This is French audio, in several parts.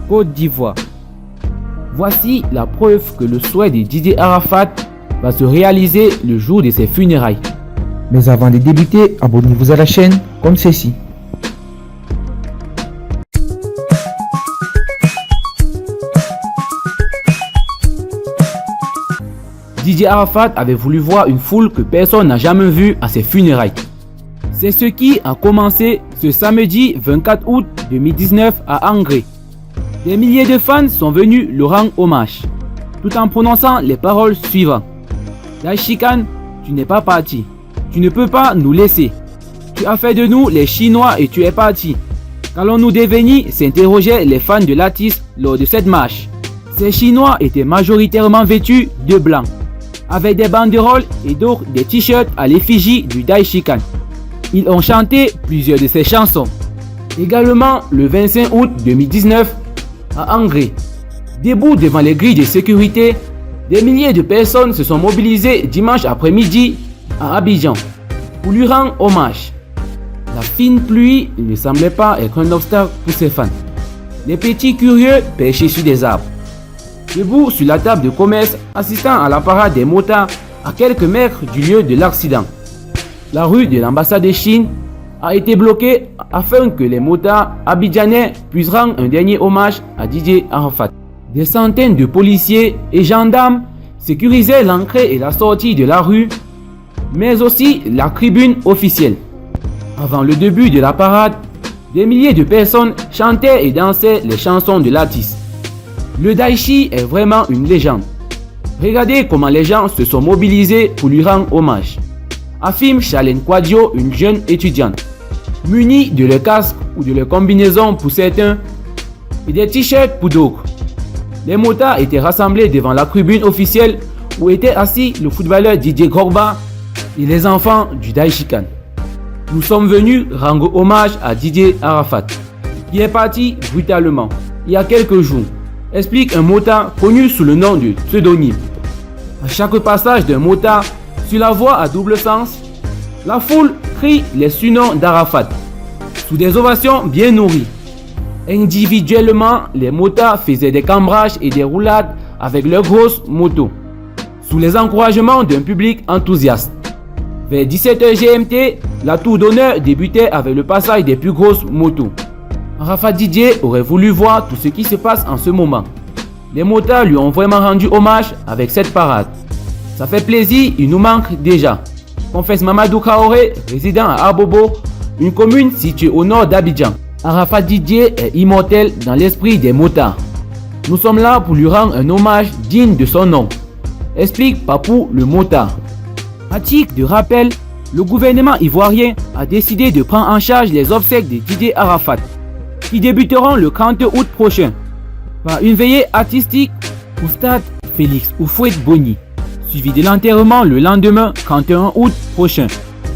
Côte d'Ivoire. Voici la preuve que le souhait de Didier Arafat va se réaliser le jour de ses funérailles. Mais avant de débuter, abonnez-vous à la chaîne comme ceci. Didier Arafat avait voulu voir une foule que personne n'a jamais vue à ses funérailles. C'est ce qui a commencé ce samedi 24 août 2019 à Angré. Des milliers de fans sont venus le rendre hommage, tout en prononçant les paroles suivantes. Daishikan, tu n'es pas parti. Tu ne peux pas nous laisser. Tu as fait de nous les Chinois et tu es parti. Qu'allons-nous devenir, s'interrogeaient les fans de l'artiste lors de cette marche. Ces Chinois étaient majoritairement vêtus de blanc, avec des banderoles et d'autres des t-shirts à l'effigie du Daishikan. Ils ont chanté plusieurs de ces chansons. Également le 25 août 2019 à Angré. Debout devant les grilles de sécurité, des milliers de personnes se sont mobilisées dimanche après-midi à Abidjan pour lui rendre hommage. La fine pluie ne semblait pas être un obstacle pour ses fans. Les petits curieux perchés sur des arbres. Debout sur la table de commerce, assistant à la parade des motards à quelques mètres du lieu de l'accident. La rue de l'ambassade de Chine a été bloquée afin que les motards abidjanais puissent rendre un dernier hommage à Didier Arafat. Des centaines de policiers et gendarmes sécurisaient l'entrée et la sortie de la rue, mais aussi la tribune officielle. Avant le début de la parade, des milliers de personnes chantaient et dansaient les chansons de l'artiste. Le Daichi est vraiment une légende. Regardez comment les gens se sont mobilisés pour lui rendre hommage. Affirme Charlène Quadio, une jeune étudiante. Munie de leur casque ou de leur combinaison pour certains et des t-shirts pour d'autres. Les motards étaient rassemblés devant la tribune officielle où étaient assis le footballeur Didier Drogba et les enfants du Daishikan. Nous sommes venus rendre hommage à Didier Arafat, qui est parti brutalement il y a quelques jours, explique un motard connu sous le nom de pseudonyme. À chaque passage d'un motard sur la voie à double sens, la foule crie les surnoms d'Arafat, sous des ovations bien nourries. Individuellement, les motards faisaient des cambrages et des roulades avec leurs grosses motos, sous les encouragements d'un public enthousiaste. Vers 17h GMT, la tour d'honneur débutait avec le passage des plus grosses motos. Arafat Didier aurait voulu voir tout ce qui se passe en ce moment. Les motards lui ont vraiment rendu hommage avec cette parade. Ça fait plaisir, il nous manque déjà, confesse Mamadou Kaoré, résident à Abobo, une commune située au nord d'Abidjan. Arafat Didier est immortel dans l'esprit des motards. Nous sommes là pour lui rendre un hommage digne de son nom, explique Papou le motard. À titre de rappel, le gouvernement ivoirien a décidé de prendre en charge les obsèques de Didier Arafat, qui débuteront le 30 août prochain, par une veillée artistique au stade Félix Houphouët-Boigny, suivi de l'enterrement le lendemain 31 août prochain,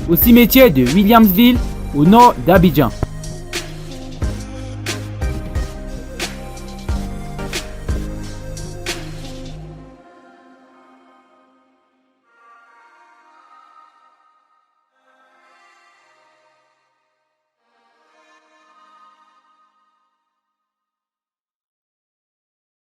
au cimetière de Williamsville, au nord d'Abidjan.